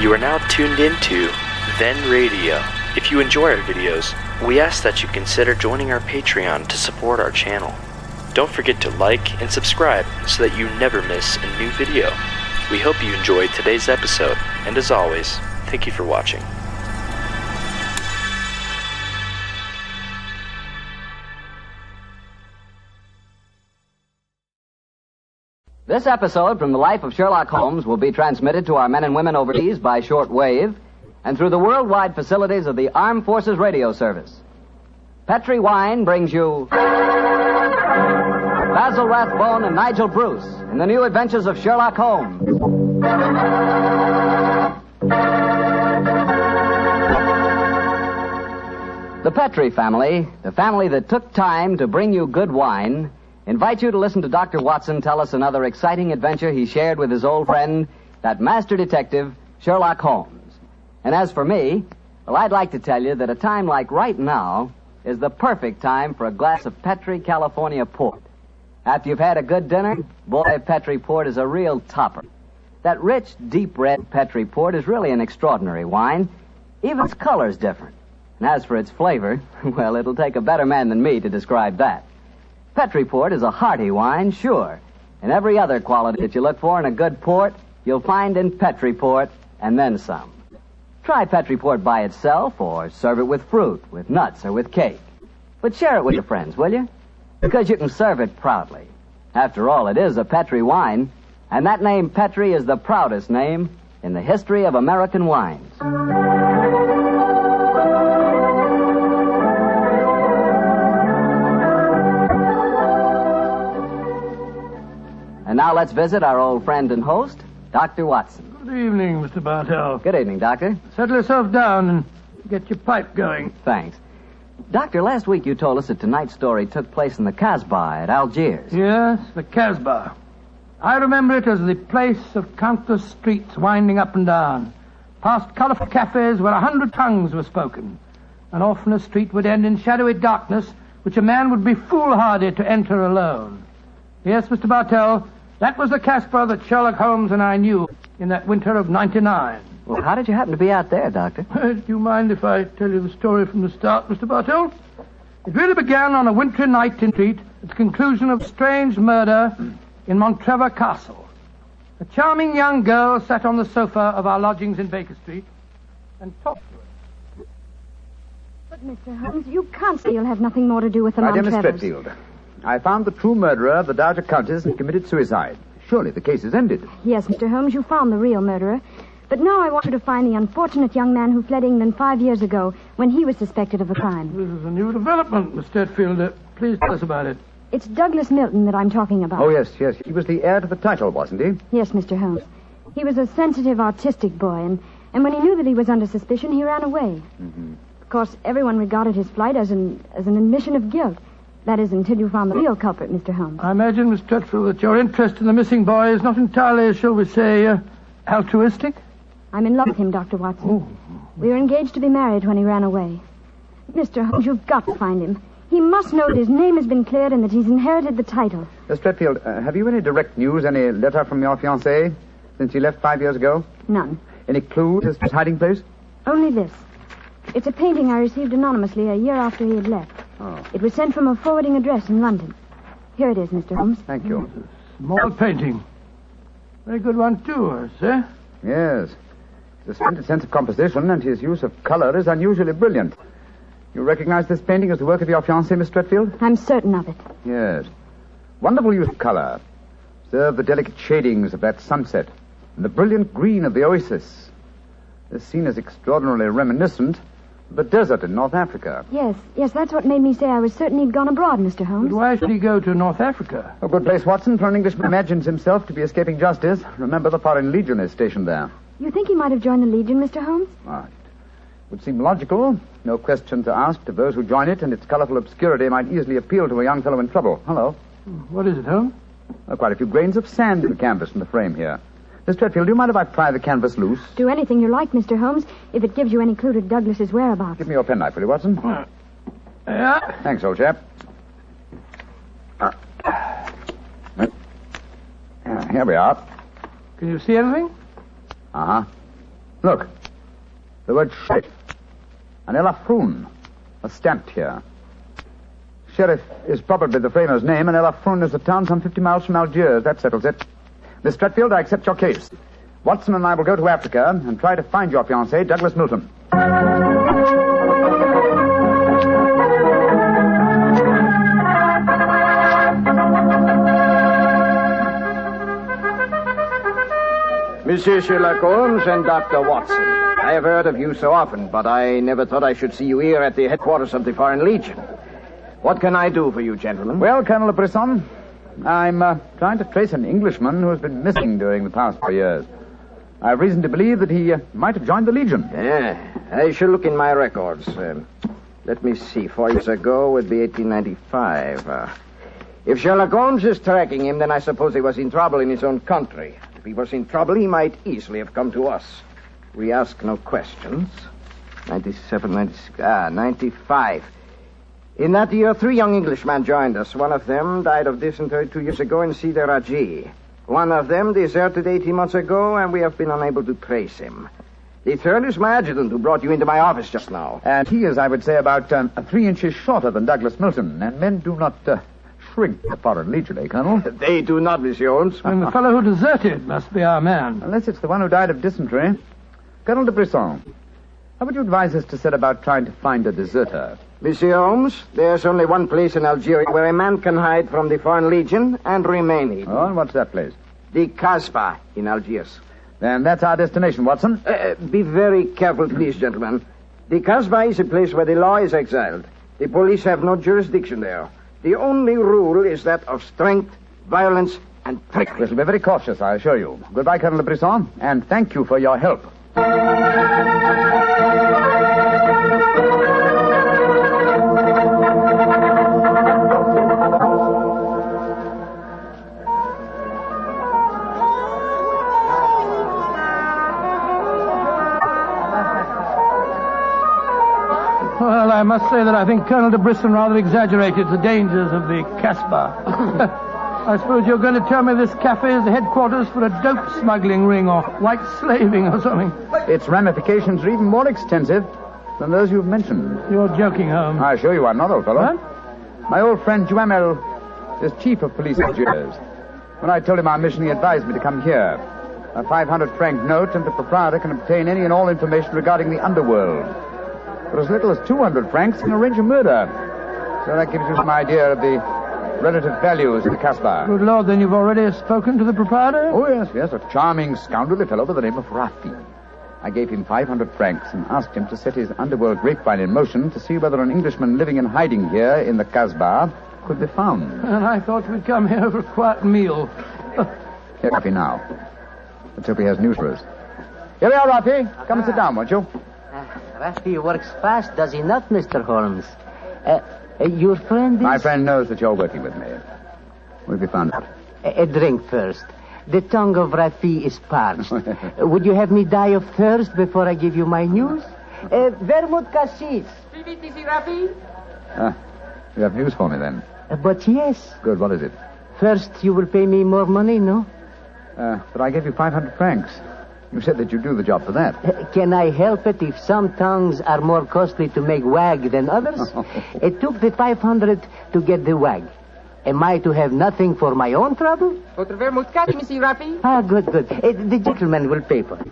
You are now tuned into Then Radio. If you enjoy our videos, we ask that you consider joining our Patreon to support our channel. Don't forget to like and subscribe so that you never miss a new video. We hope you enjoyed today's episode, and as always, thank you for watching. This episode from the life of Sherlock Holmes will be transmitted to our men and women overseas by short wave and through the worldwide facilities of the Armed Forces Radio Service. Petri Wine brings you Basil Rathbone and Nigel Bruce in the new adventures of Sherlock Holmes. The Petri family, the family that took time to bring you good wine, invite you to listen to Dr. Watson tell us another exciting adventure he shared with his old friend, that master detective, Sherlock Holmes. And as for me, well, I'd like to tell you that a time like right now is the perfect time for a glass of Petri California port. After you've had a good dinner, boy, Petri port is a real topper. That rich, deep red Petri port is really an extraordinary wine. Even its color's different. And as for its flavor, well, it'll take a better man than me to describe that. Petri port is a hearty wine, sure. And every other quality that you look for in a good port, you'll find in Petri port, and then some. Try Petri port by itself, or serve it with fruit, with nuts, or with cake. But share it with your friends, will you? Because you can serve it proudly. After all, it is a Petri wine, and that name Petri is the proudest name in the history of American wines. And now let's visit our old friend and host, Dr. Watson. Good evening, Mr. Bartell. Good evening, Doctor. Settle yourself down and get your pipe going. Thanks. Doctor, last week you told us that tonight's story took place in the Casbah at Algiers. Yes, the Casbah. I remember it as the place of countless streets winding up and down, past colorful cafes where 100 tongues were spoken, and often a street would end in shadowy darkness which a man would be foolhardy to enter alone. Yes, Mr. Bartell, that was the Casbah that Sherlock Holmes and I knew in that winter of '99. Well, how did you happen to be out there, Doctor? Do you mind if I tell you the story from the start, Mr. Bartell? It really began on a wintry night in Crete at the conclusion of a strange murder in Montrevor Castle. A charming young girl sat on the sofa of our lodgings in Baker Street and talked to us. But, Mr. Holmes, you can't say you'll have nothing more to do with the My dear Montrevors. Miss Stretfield, I found the true murderer of the Dowager Countess and committed suicide. Surely the case is ended. Yes, Mr. Holmes, you found the real murderer. But now I want you to find the unfortunate young man who fled England 5 years ago when he was suspected of a crime. This is a new development, Miss Stretfield. Please tell us about it. It's Douglas Milton that I'm talking about. Oh, yes. He was the heir to the title, wasn't he? Yes, Mr. Holmes. He was a sensitive, artistic boy, and when he knew that he was under suspicion, he ran away. Mm-hmm. Of course, everyone regarded his flight as an admission of guilt. That is, until you found the real culprit, Mr. Holmes. I imagine, Miss Stretfield, that your interest in the missing boy is not entirely, shall we say, altruistic? I'm in love with him, Dr. Watson. Oh. We were engaged to be married when he ran away. Mr. Holmes, you've got to find him. He must know that his name has been cleared and that he's inherited the title. Miss Stretfield, have you any direct news, any letter from your fiancé since he left 5 years ago? None. Any clue to his hiding place? Only this. It's a painting I received anonymously a year after he had left. Oh. It was sent from a forwarding address in London. Here it is, Mr. Holmes. Thank you. Small painting. Very good one, too, I say. Yes. His splendid sense of composition and his use of color is unusually brilliant. You recognize this painting as the work of your fiancé, Miss Stretfield? I'm certain of it. Yes. Wonderful use of color. Observe the delicate shadings of that sunset and the brilliant green of the oasis. This scene is extraordinarily reminiscent of the desert in North Africa. Yes, that's what made me say I was certain he'd gone abroad, Mr. Holmes. But why should he go to North Africa? A good place, Watson, for an Englishman imagines himself to be escaping justice. Remember, the Foreign Legion is stationed there. You think he might have joined the Legion, Mr. Holmes? It would seem logical. No questions are asked of those who join it, and its colorful obscurity might easily appeal to a young fellow in trouble. Hello. What is it, Holmes? Quite a few grains of sand in the canvas in the frame here. Miss Stretfield, do you mind if I pry the canvas loose? Do anything you like, Mr. Holmes, if it gives you any clue to Douglas's whereabouts. Give me your penknife, will you, Watson? Yeah. Thanks, old chap. Here we are. Can you see anything? Uh-huh. Look. The word sheriff. And Elafroun. Stamped here. Sheriff is probably the framer's name, and Elafroun is a town some 50 miles from Algiers. That settles it. Miss Stretfield, I accept your case. Watson and I will go to Africa and try to find your fiancé, Douglas Milton. Monsieur Sherlock Holmes and Dr. Watson. I have heard of you so often, but I never thought I should see you here at the headquarters of the Foreign Legion. What can I do for you, gentlemen? Well, Colonel Brisson, I'm trying to trace an Englishman who has been missing during the past 4 years. I have reason to believe that he might have joined the Legion. Yeah, I shall look in my records. Let me see. 4 years ago would be 1895. If Sherlock Holmes is tracking him, then I suppose he was in trouble in his own country. If he was in trouble, he might easily have come to us. We ask no questions. 97, 96, 95. In that year, 3 young Englishmen joined us. One of them died of dysentery 2 years ago in Sidi Raji. One of them deserted 18 months ago, and we have been unable to trace him. The third is my adjutant who brought you into my office just now. And he is, I would say, about 3 inches shorter than Douglas Milton. And men do not shrink the Foreign Legion, eh, Colonel? They do not, Monsieur Holmes. And the fellow who deserted must be our man. Unless it's the one who died of dysentery. Colonel de Brisson, how would you advise us to set about trying to find a deserter? Monsieur Holmes, there's only one place in Algeria where a man can hide from the Foreign Legion and remain hidden. Oh, and what's that place? The Casbah in Algiers. Then that's our destination, Watson. Be very careful, please, gentlemen. The Casbah is a place where the law is exiled. The police have no jurisdiction there. The only rule is that of strength, violence, and trickery. We shall be very cautious, I assure you. Goodbye, Colonel de Brisson, and thank you for your help. Well, I must say that I think Colonel de Brisson rather exaggerated the dangers of the Casbah. I suppose you're going to tell me this cafe is the headquarters for a dope smuggling ring or white slaving or something. Its ramifications are even more extensive than those you've mentioned. You're joking, Holmes. I assure you I'm not, old fellow. What? My old friend Duhamel is chief of police at Algiers. When I told him our mission, he advised me to come here. A 500-franc note, and the proprietor can obtain any and all information regarding the underworld. For as little as 200 francs, he can arrange a murder. So that gives you some idea of the relative values of the Casbah. Good Lord, then you've already spoken to the proprietor? Oh, yes, a charming scoundrelly fellow by the name of Rafi. I gave him 500 francs and asked him to set his underworld grapevine in motion to see whether an Englishman living in hiding here in the Casbah could be found. And I thought we'd come here for a quiet meal. Here, Rafi, now. Let's hope he has news for us. Here we are, Rafi. Come and sit down, won't you? Rafi works fast, does he not, Mr. Holmes? Your friend is... My friend knows that you're working with me. We'll be found out. A drink first. The tongue of Rafi is parched. Would you have me die of thirst before I give you my news? Vermouth cassis. You have news for me, then? But yes. Good, what is it? First, you will pay me more money, no? But I gave you 500 francs. You said that you'd do the job for that. Can I help it if some tongues are more costly to make wag than others? It took the 500 to get the wag. Am I to have nothing for my own trouble? Votre vermouth catch, Monsieur Rafi. Ah, good. The gentleman will pay for it.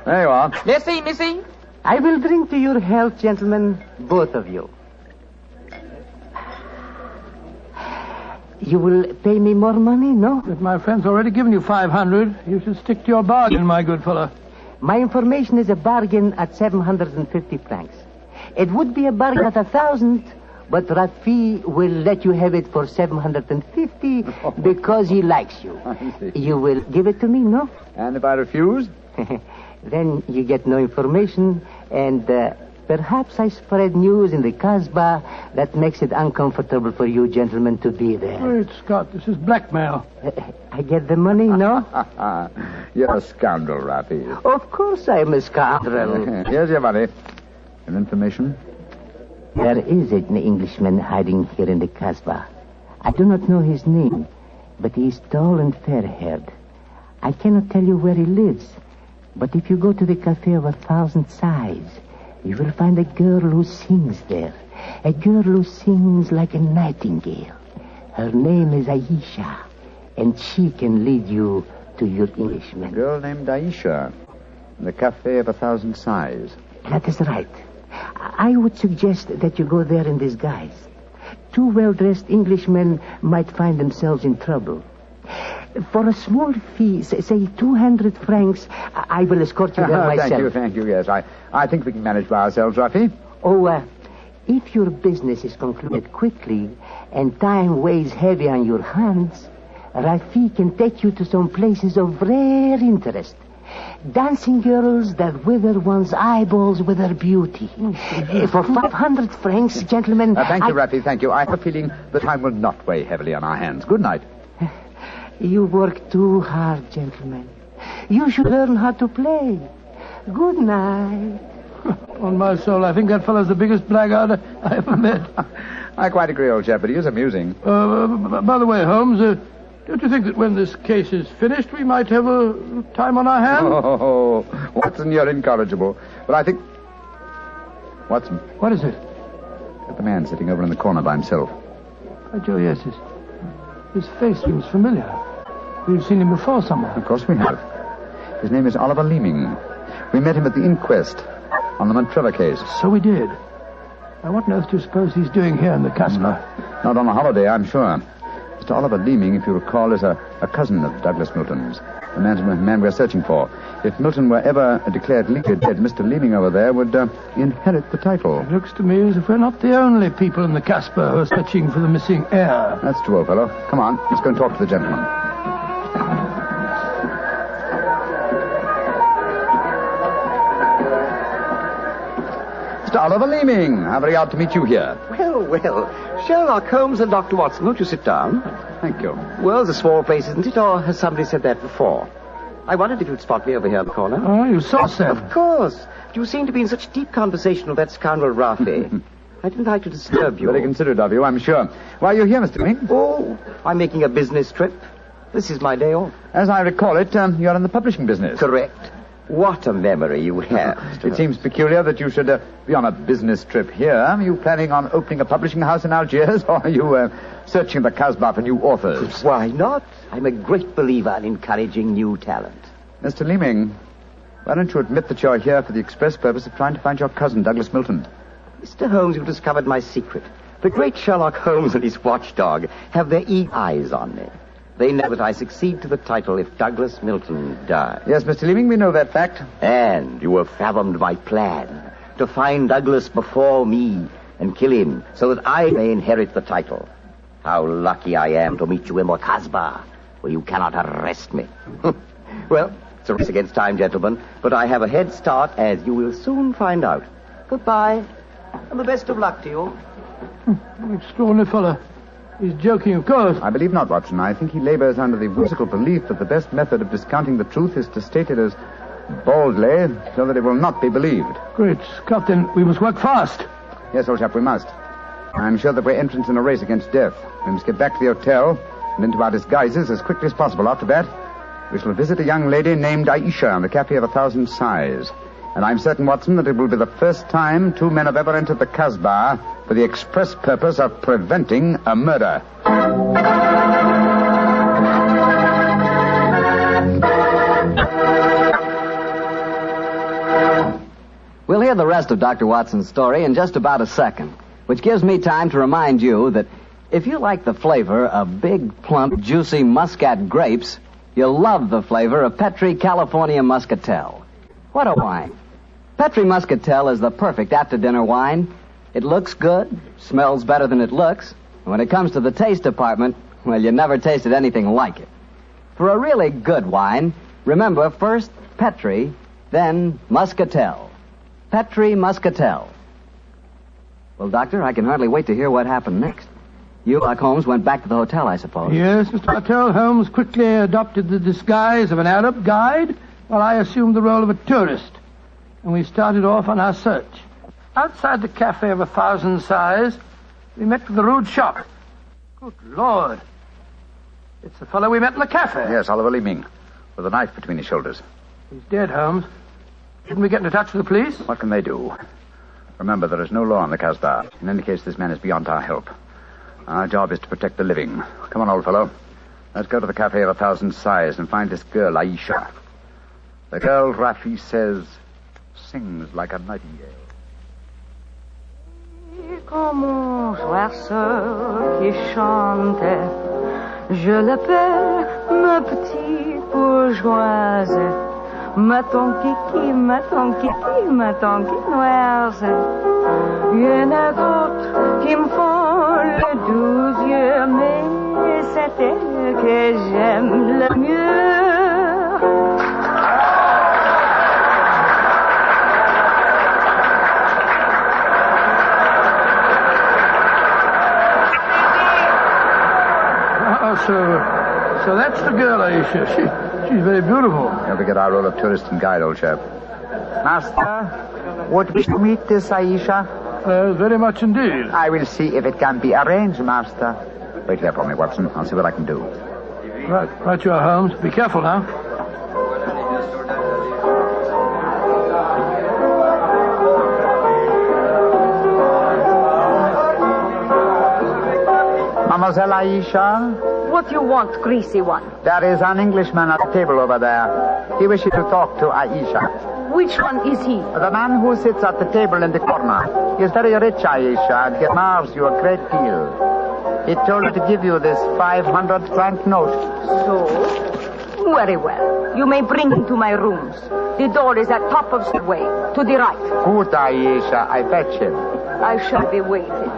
There you are. Merci, Missy. I will drink to your health, gentlemen, both of you. You will pay me more money, no? If my friend's already given you 500, you should stick to your bargain, my good fellow. My information is a bargain at 750 francs. It would be a bargain at 1,000, but Rafi will let you have it for 750 because he likes you. I see. You will give it to me, no? And if I refuse? Then you get no information, and perhaps I spread news in the Casbah that makes it uncomfortable for you gentlemen to be there. Great Scott, this is blackmail. I get the money, no? You're a scoundrel, Rafi. Of course I'm a scoundrel. Here's your money. Your information? There is an Englishman hiding here in the Casbah. I do not know his name, but he is tall and fair-haired. I cannot tell you where he lives, But if you go to the Cafe of 1,000 Sighs, you will find a girl who sings there. A girl who sings like a nightingale. Her name is Aisha, and she can lead you to your Englishman. A girl named Aisha, in the Cafe of 1,000 Sighs. That is right. I would suggest that you go there in disguise. 2 well-dressed Englishmen might find themselves in trouble. For a small fee, say 200 francs, I will escort you there myself. Thank you, yes. I think we can manage by ourselves, Rafi. If your business is concluded quickly and time weighs heavy on your hands, Rafi can take you to some places of rare interest. Dancing girls that wither one's eyeballs with their beauty. For 500 francs, gentlemen... Thank you, Rafi, thank you. I have a feeling the time will not weigh heavily on our hands. Good night. You work too hard, gentlemen. You should learn how to play. Good night. On my soul, I think that fellow's the biggest blackguard I ever met. I quite agree, old chap, but he is amusing. By the way, Holmes, don't you think that when this case is finished, we might have a time on our hands? Oh, Watson, you're incorrigible. But I think... Watson. What is it? At the man sitting over in the corner by himself. By Joe, yes, his face seems familiar. We've seen him before somewhere. Of course we have. His name is Oliver Leeming. We met him at the inquest on the Montrevor case. So we did. Now, what on earth do you suppose he's doing here in the Casbah? Not on a holiday, I'm sure. Mr. Oliver Leeming, if you recall, is a cousin of Douglas Milton's, the man we're searching for. If Milton were ever declared legally dead, Mr. Leeming over there would inherit the title. It looks to me as if we're not the only people in the Casbah who are searching for the missing heir. That's true, old fellow. Come on, let's go and talk to the gentleman. Mr. Oliver Leeming, how very odd to meet you here. Well. Sherlock Holmes and Dr. Watson, won't you sit down? Thank you. Well, it's a small place, isn't it? Or has somebody said that before? I wondered if you'd spot me over here in the corner. Oh, you saw Sam. Of course. You seem to be in such deep conversation with that scoundrel Rafi. I didn't like to disturb you. Very considerate of you, I'm sure. Why are you here, Mr. Leeming? Oh, I'm making a business trip. This is my day off. As I recall it, you're in the publishing business. Correct. What a memory you have. It seems peculiar that you should be on a business trip here. Are you planning on opening a publishing house in Algiers, or are you searching the Casbah for new authors? Why not? I'm a great believer in encouraging new talent. Mr. Leeming, why don't you admit that you're here for the express purpose of trying to find your cousin, Douglas Milton? Mr. Holmes, you've discovered my secret. The great Sherlock Holmes and his watchdog have their eagle eyes on me. They know that I succeed to the title if Douglas Milton dies. Yes, Mr. Leeming, we know that fact. And you have fathomed my plan to find Douglas before me and kill him so that I may inherit the title. How lucky I am to meet you in the Casbah, where you cannot arrest me. Well, it's a race against time, gentlemen, but I have a head start, as you will soon find out. Goodbye, and the best of luck to you. Extraordinary fellow. He's joking, of course. I believe not, Watson. I think he labors under the whimsical belief that the best method of discounting the truth is to state it as boldly, so that it will not be believed. Great Scott, then we must work fast. Yes, old chap, we must. I'm sure that we're entrants in a race against death. We must get back to the hotel and into our disguises as quickly as possible. After that, we shall visit a young lady named Aisha in the Cafe of 1,000 Sighs. And I'm certain, Watson, that it will be the first time 2 men have ever entered the Casbah for the express purpose of preventing a murder. We'll hear the rest of Dr. Watson's story in just about a second, which gives me time to remind you that if you like the flavor of big, plump, juicy Muscat grapes, you'll love the flavor of Petri California Muscatel. What a wine. Petri Muscatel is the perfect after-dinner wine. It looks good, smells better than it looks, and when it comes to the taste department, well, you never tasted anything like it. For a really good wine, remember first Petri, then Muscatel. Petri Muscatel. Well, Doctor, I can hardly wait to hear what happened next. You, like Holmes, went back to the hotel, I suppose. Yes, Mr. Martell. Holmes quickly adopted the disguise of an Arab guide, while I assumed the role of a tourist. And we started off on our search. Outside the Cafe of 1,000 Sighs, we met with the rude shock. Good Lord. It's the fellow we met in the cafe. Yes, Oliver Leeming, with a knife between his shoulders. He's dead, Holmes. Didn't we get into touch with the police? What can they do? Remember, there is no law on the Casbah. In any case, this man is beyond our help. Our job is to protect the living. Come on, old fellow. Let's go to the Cafe of 1,000 Sighs and find this girl, Aisha. The girl, Rafi says, sings like a nightingale. Comme un oiseau qui chante, je l'appelle ma petite bourgeoise, ma ton kiki, ma ton kiki, ma ton quinoise. Il y en a d'autres qui me font le doux yeux, mais c'est elle que j'aime le mieux. So that's the girl, Aisha. She's very beautiful. Don't forget our role of tourist and guide, old chap. Master, would wish to meet this Aisha? Very much indeed. I will see if it can be arranged, Master. Wait here for me, Watson. I'll see what I can do. Right you are, Holmes. Be careful now. Mademoiselle Aisha? What do you want, greasy one? There is an Englishman at the table over there. He wishes to talk to Aisha. Which one is he? The man who sits at the table in the corner. He is very rich, Aisha, and he admires you a great deal. He told me to give you this 500-franc note. So? Very well. You may bring him to my rooms. The door is at top of the way, to the right. Good, Aisha. I fetch him. I shall be waiting.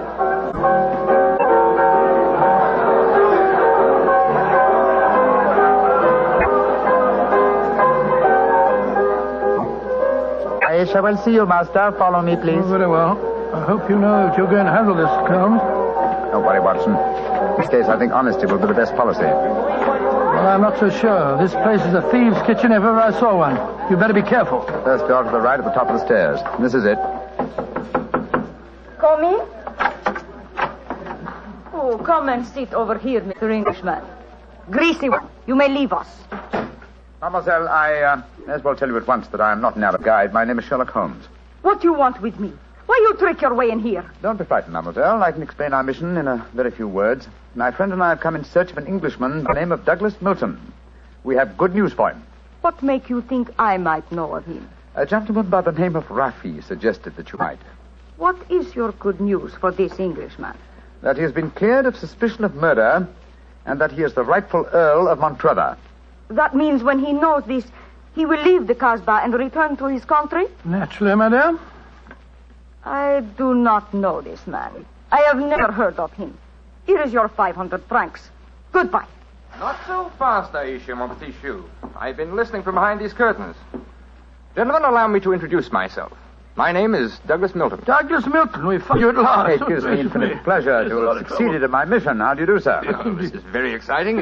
Aisha will see you, Master. Follow me, please. Oh, very well. I hope you know that you're going to handle this, Holmes. Don't worry, Watson. In this case, I think honesty will be the best policy. Well, I'm not so sure. This place is a thieves' kitchen if ever I saw one. You better be careful. First door to the right at the top of the stairs. This is it. Come in. Oh, come and sit over here, Mr. Englishman. Greasy one, you may leave us. Mademoiselle, I may as well tell you at once that I am not an Arab guide. My name is Sherlock Holmes. What do you want with me? Why you trick your way in here? Don't be frightened, mademoiselle. I can explain our mission in a very few words. My friend and I have come in search of an Englishman by the name of Douglas Milton. We have good news for him. What make you think I might know of him? A gentleman by the name of Rafi suggested that you might. What is your good news for this Englishman? That he has been cleared of suspicion of murder and that he is the rightful Earl of Montrevor. That means when he knows this, he will leave the Casbah and return to his country? Naturally, madame. I do not know this man. I have never heard of him. Here is your 500 francs. Goodbye. Not so fast, Aisha, mon petit chou. I've been listening from behind these curtains. Gentlemen, allow me to introduce myself. My name is Douglas Milton. Douglas Milton, we found you at last. It gives me infinite pleasure to have succeeded in my mission. How do you do, sir? Oh, this is very exciting.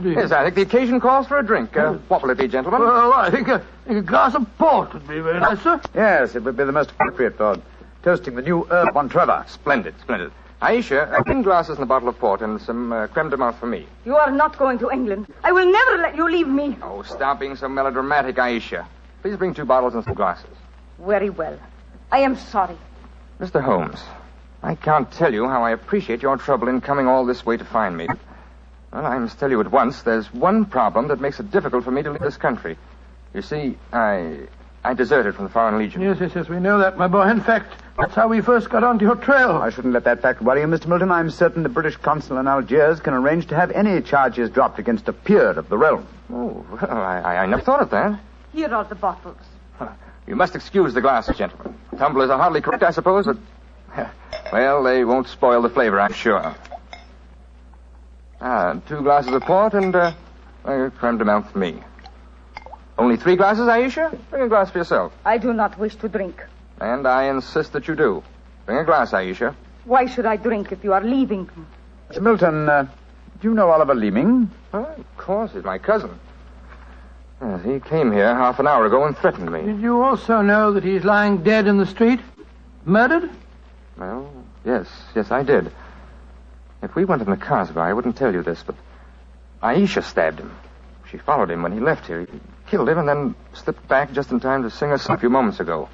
Yes, I think the occasion calls for a drink. What will it be, gentlemen? Well, I think a glass of port would be very nice, sir. Yes, it would be the most appropriate for toasting the new Earl of Montrevor. Splendid, splendid. Aisha, 10 glasses and a bottle of port and some creme de menthe for me. You are not going to England. I will never let you leave me. Oh, stop being so melodramatic, Aisha. Please bring 2 bottles and some glasses. Very well. I am sorry. Mr. Holmes, I can't tell you how I appreciate your trouble in coming all this way to find me. Well, I must tell you at once, there's one problem that makes it difficult for me to leave this country. You see, I deserted from the Foreign Legion. Yes, we know that, my boy. In fact, that's how we first got onto your trail. I shouldn't let that fact worry you, Mr. Milton. I'm certain the British consul in Algiers can arrange to have any charges dropped against a peer of the realm. Oh, well, I never thought of that. Here are the bottles. You must excuse the glasses, gentlemen. Tumblers are hardly correct, I suppose, but... Well, they won't spoil the flavor, I'm sure. 2 glasses of port and creme de menthe for me. Only 3 glasses, Aisha? Bring a glass for yourself. I do not wish to drink. And I insist that you do. Bring a glass, Aisha. Why should I drink if you are leaving? Mr. Milton, do you know Oliver Leeming? Of course, he's my cousin. Yes, he came here half an hour ago and threatened me. Did you also know that he's lying dead in the street? Murdered? Well, yes, I did. If we went in the Casbah, I wouldn't tell you this, but Aisha stabbed him. She followed him when he left here. He killed him and then slipped back just in time to sing us a few moments ago.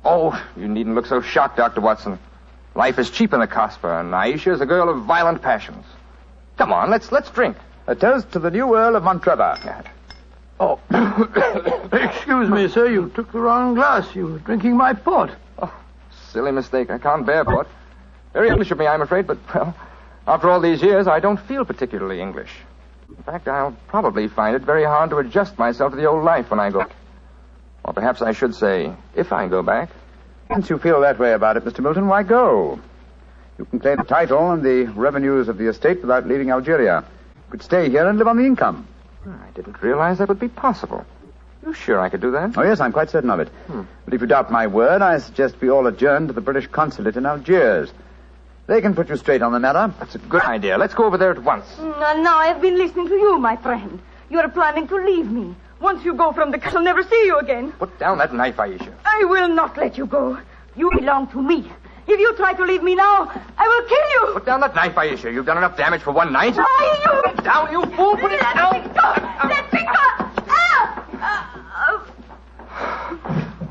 Oh, you needn't look so shocked, Dr. Watson. Life is cheap in the Casbah, and Aisha is a girl of violent passions. Come on, let's drink. A toast to the new Earl of Montrevor. Oh, excuse me, sir. You took the wrong glass. You were drinking my port. Oh, silly mistake. I can't bear port. Very English of me, I'm afraid, but, well, after all these years, I don't feel particularly English. In fact, I'll probably find it very hard to adjust myself to the old life when I go back. Or perhaps I should say, if I go back. Since you feel that way about it, Mr. Milton, why go? You can claim the title and the revenues of the estate without leaving Algeria. You could stay here and live on the income. I didn't realize that would be possible. You sure I could do that? Oh, yes, I'm quite certain of it. But if you doubt my word, I suggest we all adjourn to the British consulate in Algiers. They can put you straight on the matter. That's a good idea. Let's go over there at once. Now I've been listening to you, my friend. You're planning to leave me. Once you go from the castle, I'll never see you again. Put down that knife, Aisha. I will not let you go. You belong to me. If you try to leave me now, I will kill you. Put down that knife, Aisha. You've done enough damage for one night. Put it down, you fool. Put it down. Let me go. Let me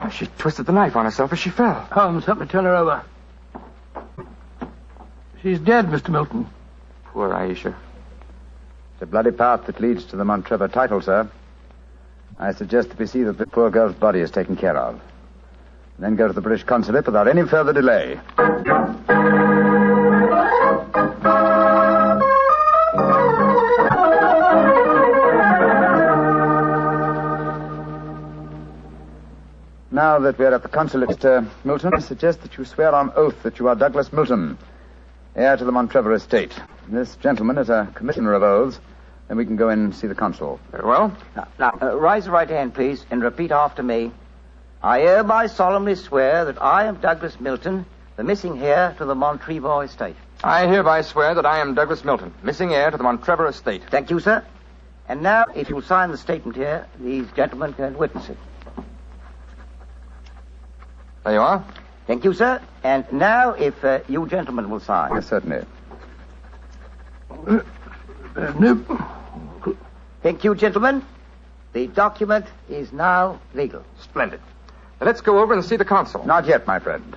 go. She twisted the knife on herself as she fell. Holmes, help me turn her over. She's dead, Mr. Milton. Poor Aisha. It's a bloody path that leads to the Montrevor title, sir. I suggest that we see that the poor girl's body is taken care of. And then go to the British consulate without any further delay. Now that we're at the consulate, Mr. Milton, I suggest that you swear on oath that you are Douglas Milton, heir to the Montrevor estate. This gentleman is a commissioner of oaths. Then we can go in and see the consul. Very well. Now, raise the right hand, please, and repeat after me. I hereby solemnly swear that I am Douglas Milton, the missing heir to the Montrevor estate. I hereby swear that I am Douglas Milton, missing heir to the Montrevor estate. Thank you, sir. And now, if you'll sign the statement here, these gentlemen can witness it. There you are. Thank you, sir. And now, if you gentlemen will sign. Yes, certainly. Thank you, gentlemen. The document is now legal. Splendid. Now let's go over and see the consul. Not yet, my friend.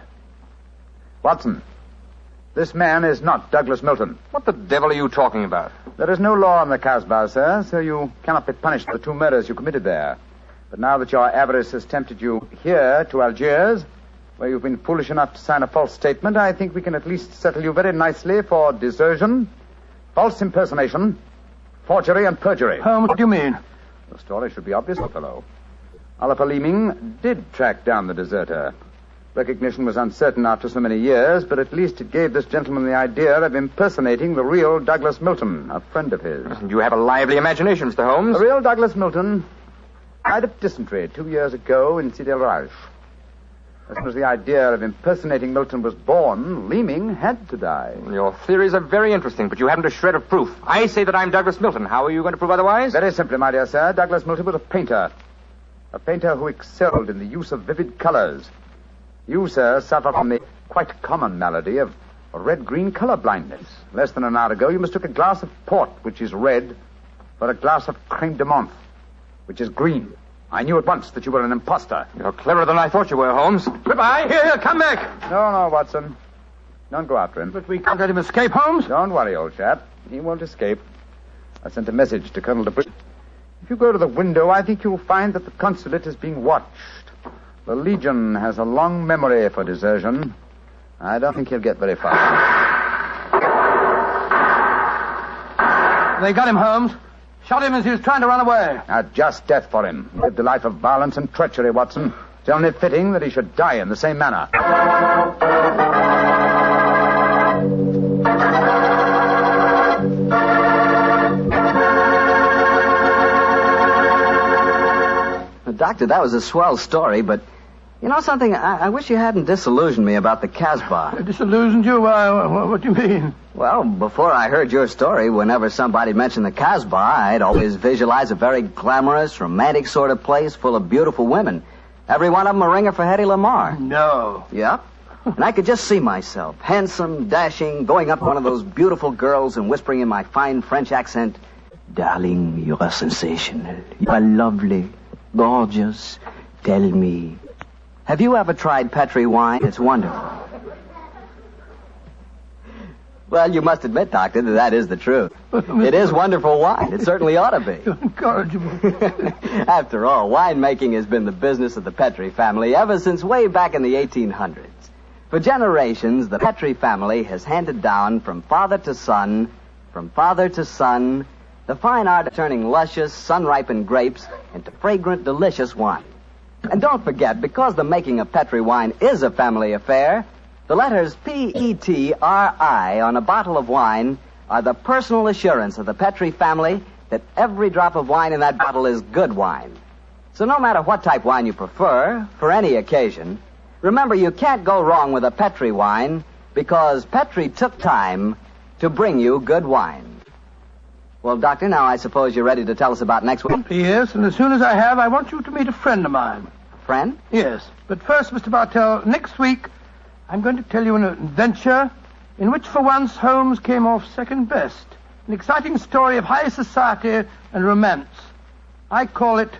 Watson, this man is not Douglas Milton. What the devil are you talking about? There is no law in the Casbah, sir, so you cannot be punished for the 2 murders you committed there. But now that your avarice has tempted you here to Algiers, where you've been foolish enough to sign a false statement, I think we can at least settle you very nicely for desertion, false impersonation, forgery, and perjury. Holmes, what do you mean? The story should be obvious, fellow. Oliver Leeming did track down the deserter. Recognition was uncertain after so many years, but at least it gave this gentleman the idea of impersonating the real Douglas Milton, a friend of his. You have a lively imagination, Mr. Holmes. The real Douglas Milton died of dysentery 2 years ago in Sidi El Raj. As soon as the idea of impersonating Milton was born, Leeming had to die. Your theories are very interesting, but you haven't a shred of proof. I say that I'm Douglas Milton. How are you going to prove otherwise? Very simply, my dear sir. Douglas Milton was a painter. A painter who excelled in the use of vivid colors. You, sir, suffer from the quite common malady of red-green color blindness. Less than an hour ago, you mistook a glass of port, which is red, for a glass of creme de menthe, which is green. I knew at once that you were an imposter. You're cleverer than I thought you were, Holmes. Goodbye. Here, come back. No, Watson. Don't go after him. But we can't let him escape, Holmes. Don't worry, old chap. He won't escape. I sent a message to Colonel DeBree. If you go to the window, I think you'll find that the consulate is being watched. The Legion has a long memory for desertion. I don't think he'll get very far. They got him, Holmes. Shot him as he was trying to run away. A just death for him. He lived a life of violence and treachery, Watson. It's only fitting that he should die in the same manner. Doctor, that was a swell story, but you know something? I wish you hadn't disillusioned me about the Casbah. Disillusioned you? What do you mean? Well, before I heard your story, whenever somebody mentioned the Casbah, I'd always visualize a very glamorous, romantic sort of place full of beautiful women. Every one of them a ringer for Hedy Lamarr. No. Yep. And I could just see myself, handsome, dashing, going up to one of those beautiful girls and whispering in my fine French accent, "Darling, you are sensational. You are lovely. Gorgeous. Tell me. Have you ever tried Petri wine? It's wonderful. Well, you must admit, Doctor, that is the truth. It is wonderful wine. It certainly ought to be. You're incorrigible. After all, winemaking has been the business of the Petri family ever since way back in the 1800s. For generations, the Petri family has handed down from father to son, the fine art of turning luscious, sun-ripened grapes into fragrant, delicious wine. And don't forget, because the making of Petri wine is a family affair, the letters P-E-T-R-I on a bottle of wine are the personal assurance of the Petri family that every drop of wine in that bottle is good wine. So no matter what type wine you prefer, for any occasion, remember you can't go wrong with a Petri wine because Petri took time to bring you good wine. Well, Doctor, now I suppose you're ready to tell us about next week? Yes, and as soon as I have, I want you to meet a friend of mine. A friend? Yes, but first, Mr. Bartell, next week I'm going to tell you an adventure in which for once Holmes came off second best. An exciting story of high society and romance. I call it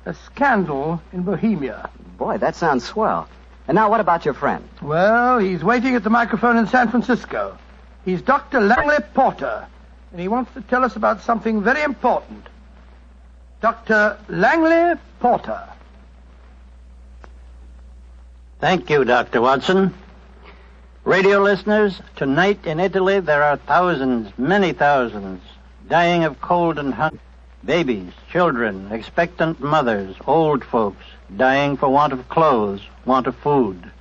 A Scandal in Bohemia. Boy, that sounds swell. And now what about your friend? Well, he's waiting at the microphone in San Francisco. He's Dr. Langley Porter, and he wants to tell us about something very important. Dr. Langley Porter. Thank you, Dr. Watson. Radio listeners, tonight in Italy there are thousands, many thousands, dying of cold and hunger. Babies, children, expectant mothers, old folks, dying for want of clothes, want of food.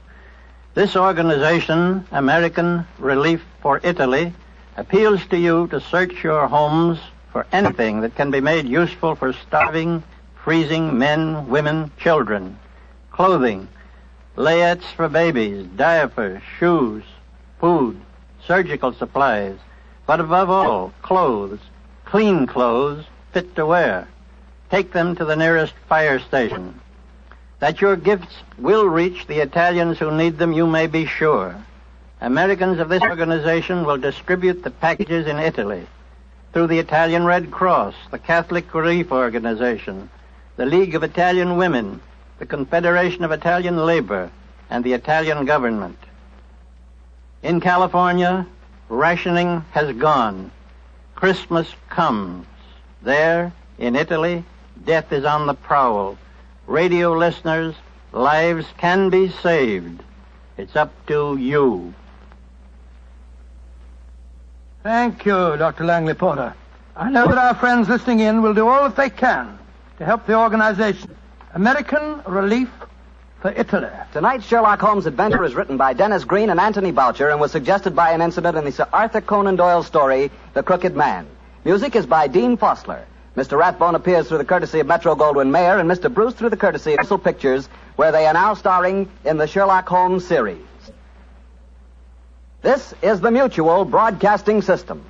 This organization, American Relief for Italy, appeals to you to search your homes for anything that can be made useful for starving, freezing men, women, children. Clothing, layettes for babies, diapers, shoes, food, surgical supplies, but above all, clothes, clean clothes, fit to wear. Take them to the nearest fire station. That your gifts will reach the Italians who need them, you may be sure. Americans of this organization will distribute the packages in Italy through the Italian Red Cross, the Catholic Relief Organization, the League of Italian Women, the Confederation of Italian Labor, and the Italian government. In California, rationing has gone. Christmas comes. There, in Italy, death is on the prowl. Radio listeners, lives can be saved. It's up to you. Thank you, Dr. Langley Porter. I know that our friends listening in will do all that they can to help the organization. American Relief for Italy. Tonight's Sherlock Holmes adventure is written by Dennis Green and Anthony Boucher and was suggested by an incident in the Sir Arthur Conan Doyle story, The Crooked Man. Music is by Dean Fossler. Mr. Rathbone appears through the courtesy of Metro-Goldwyn-Mayer and Mr. Bruce through the courtesy of Universal Pictures, where they are now starring in the Sherlock Holmes series. This is the Mutual Broadcasting System.